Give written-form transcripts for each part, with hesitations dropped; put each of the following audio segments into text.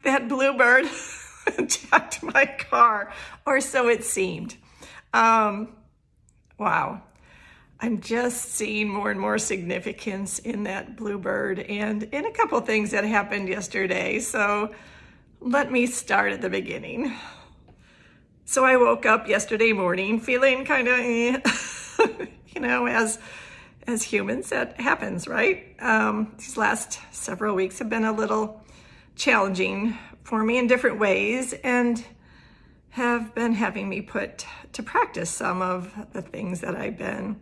that Bluebird attacked my car, or so it seemed. Wow. I'm just seeing more and more significance in that Bluebird and in a couple things that happened yesterday. So let me start at the beginning. So I woke up yesterday morning feeling kind of, as humans, that happens, right? These last several weeks have been a little challenging for me in different ways and have been having me put to practice some of the things that I've been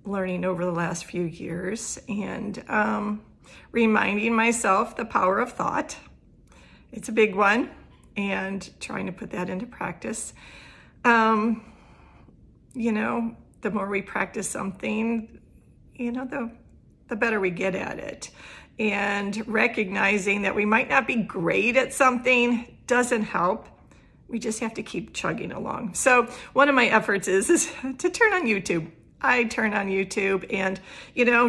learning over the last few years, and reminding myself the power of thought. It's a big one, and trying to put that into practice. The more we practice something, the better we get at it. And recognizing that we might not be great at something doesn't help. We just have to keep chugging along. So one of my efforts is to turn on YouTube. I turn on YouTube, and,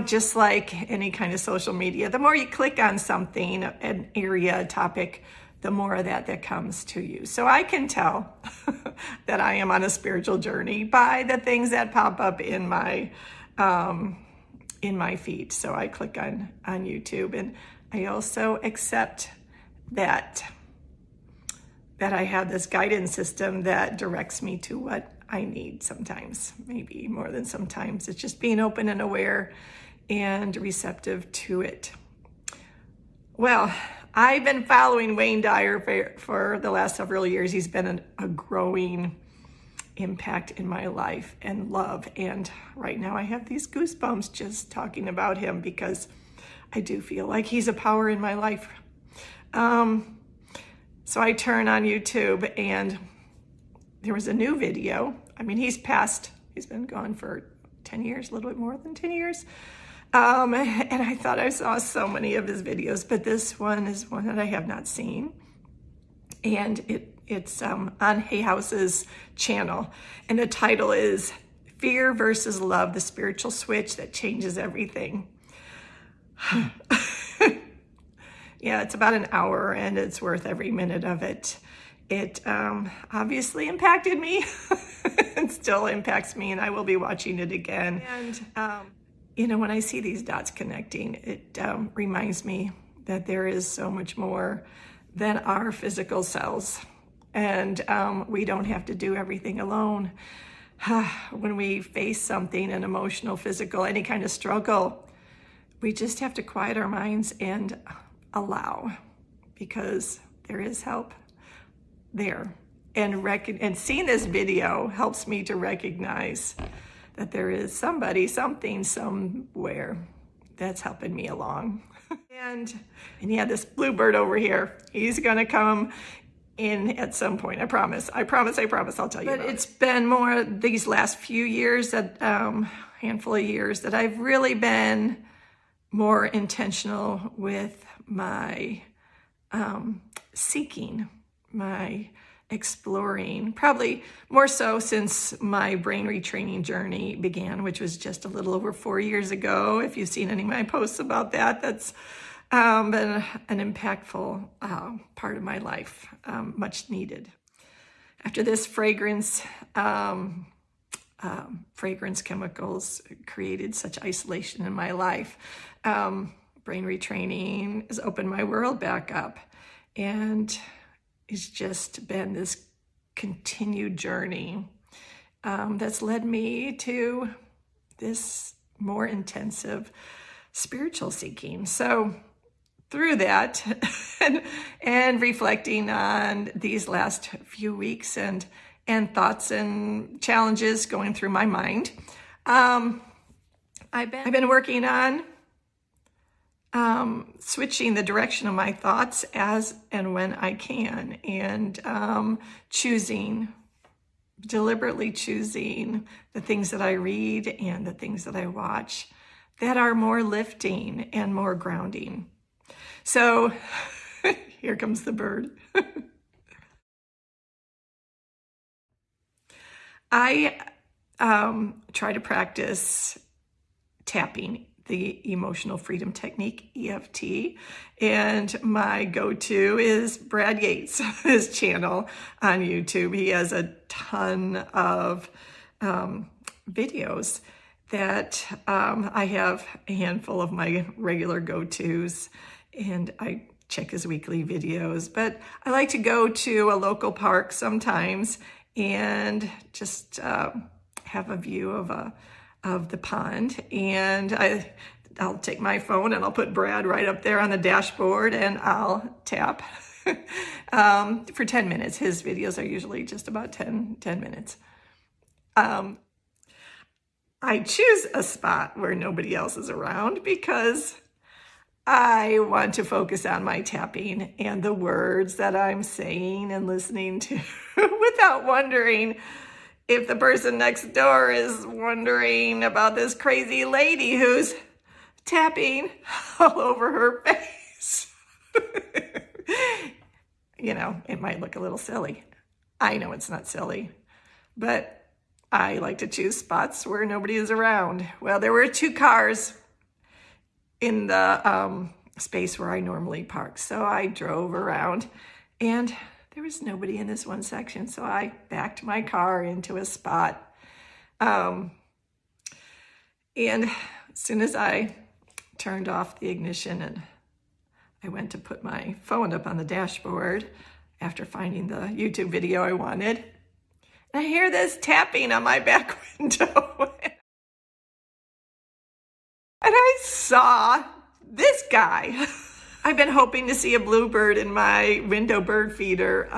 just like any kind of social media, the more you click on something, an area, a topic, the more of that comes to you. So I can tell that I am on a spiritual journey by the things that pop up in my feed. So I click on YouTube, and I also accept that I have this guidance system that directs me to what I need sometimes, maybe more than sometimes. It's just being open and aware and receptive to it. Well, I've been following Wayne Dyer for the last several years. He's been a growing impact in my life and love. And right now I have these goosebumps just talking about him, because I do feel like he's a power in my life. So I turn on YouTube, and there was a new video. I mean, he's been gone for 10 years, a little bit more than 10 years. And I thought I saw so many of his videos, but this one is one that I have not seen. And it's on Hay House's channel. And the title is Fear versus Love, the Spiritual Switch That Changes Everything. Yeah, it's about an hour, and it's worth every minute of it. It obviously impacted me. It still impacts me, and I will be watching it again. And, when I see these dots connecting, it reminds me that there is so much more than our physical selves. And we don't have to do everything alone. When we face something, an emotional, physical, any kind of struggle, we just have to quiet our minds and allow, because there is help there. And seeing this video helps me to recognize that there is somebody, something, somewhere that's helping me along. And yeah, this Bluebird over here, he's gonna come in at some point. I promise, I'll tell you. But it's been more these last few years, that handful of years, that I've really been more intentional with my seeking, my exploring, probably more so since my brain retraining journey began, which was just a little over 4 years ago. If you've seen any of my posts about that, that's been an impactful part of my life, much needed. After this, fragrance chemicals created such isolation in my life. Brain retraining has opened my world back up, and it's just been this continued journey that's led me to this more intensive spiritual seeking. So through that and reflecting on these last few weeks and thoughts and challenges going through my mind, I've been working on switching the direction of my thoughts as and when I can, and deliberately choosing the things that I read and the things that I watch that are more lifting and more grounding. So here comes the bird. I try to practice tapping the Emotional Freedom Technique, EFT. And my go-to is Brad Yates, his channel on YouTube. He has a ton of videos that I have a handful of my regular go-tos, and I check his weekly videos. But I like to go to a local park sometimes and just have a view of the pond, and I'll take my phone and I'll put Brad right up there on the dashboard, and I'll tap for 10 minutes. His videos are usually just about 10 minutes. I choose a spot where nobody else is around because I want to focus on my tapping and the words that I'm saying and listening to without wondering if the person next door is wondering about this crazy lady who's tapping all over her face. You know, it might look a little silly. I know it's not silly, but I like to choose spots where nobody is around. Well, there were 2 cars in the space where I normally park. So I drove around and there was nobody in this one section. So I backed my car into a spot. And as soon as I turned off the ignition and I went to put my phone up on the dashboard after finding the YouTube video I wanted, I hear this tapping on my back window. And I saw this guy. I've been hoping to see a bluebird in my window bird feeder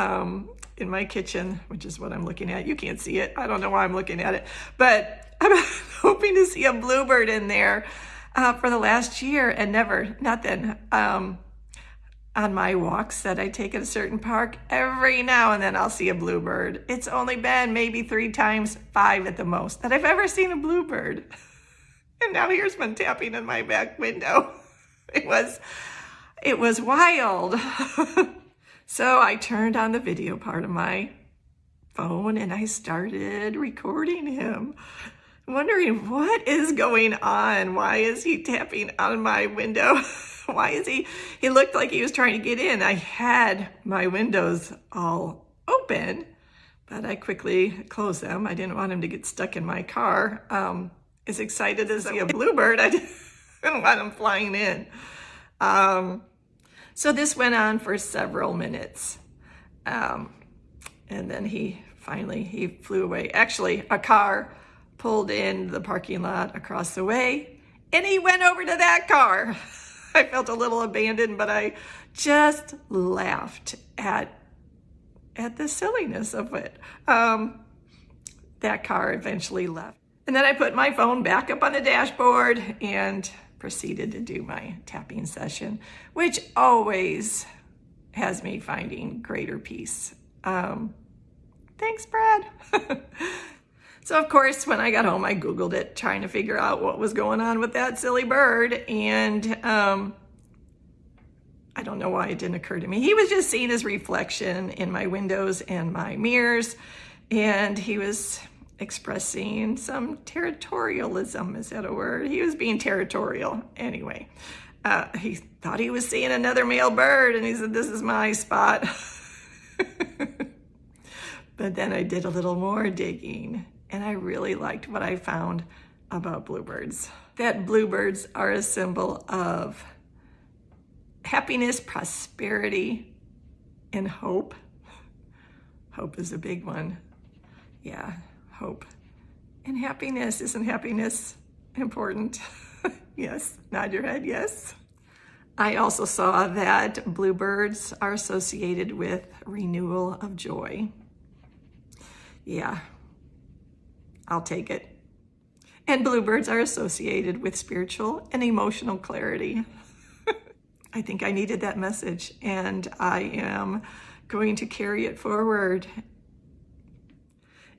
in my kitchen, which is what I'm looking at. You can't see it. I don't know why I'm looking at it, but I'm hoping to see a bluebird in there for the last year, and nothing. On my walks that I take at a certain park, every now and then I'll see a bluebird. It's only been maybe 3 times, 5 at the most, that I've ever seen a bluebird. And now here's one tapping in my back window. It was wild. So I turned on the video part of my phone and I started recording him, wondering what is going on? Why is he tapping on my window? Why is he looked like he was trying to get in. I had my windows all open, but I quickly closed them. I didn't want him to get stuck in my car. As excited as a bluebird, I didn't want him flying in. So this went on for several minutes. And then he flew away. Actually, a car pulled in the parking lot across the way and he went over to that car. I felt a little abandoned, but I just laughed at the silliness of it. That car eventually left. And then I put my phone back up on the dashboard and proceeded to do my tapping session, which always has me finding greater peace. Thanks, Brad. So of course, when I got home, I Googled it, trying to figure out what was going on with that silly bird. And I don't know why it didn't occur to me. He was just seeing his reflection in my windows and my mirrors. And he was expressing some territorialism. Is that a word? He was being territorial. Anyway, he thought he was seeing another male bird and he said, "This is my spot." But then I did a little more digging. And I really liked what I found about bluebirds. That bluebirds are a symbol of happiness, prosperity, and hope. Hope is a big one. Yeah, hope. And happiness. Isn't happiness important? Yes, nod your head, yes. I also saw that bluebirds are associated with renewal of joy. Yeah. I'll take it. And bluebirds are associated with spiritual and emotional clarity. I think I needed that message, and I am going to carry it forward.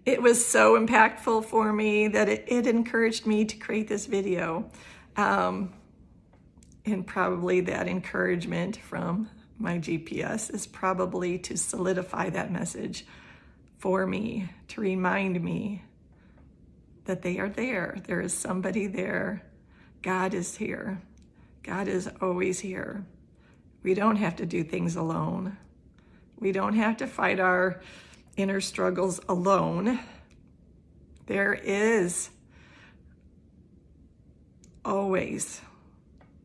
It was so impactful for me that it encouraged me to create this video. And probably that encouragement from my GPS is probably to solidify that message for me, to remind me that they are there. There is somebody there God is here. God is always here. We don't have to do things alone. We don't have to fight our inner struggles alone. There is always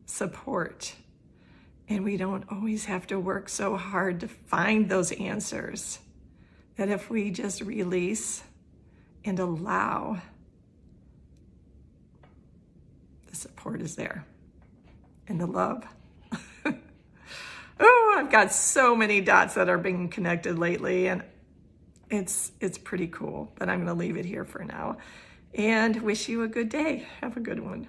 support. And we don't always have to work so hard to find those answers. That if we just release and allow, the support is there. And the love. Oh, I've got so many dots that are being connected lately, and it's pretty cool. But I'm going to leave it here for now and wish you a good day. Have a good one.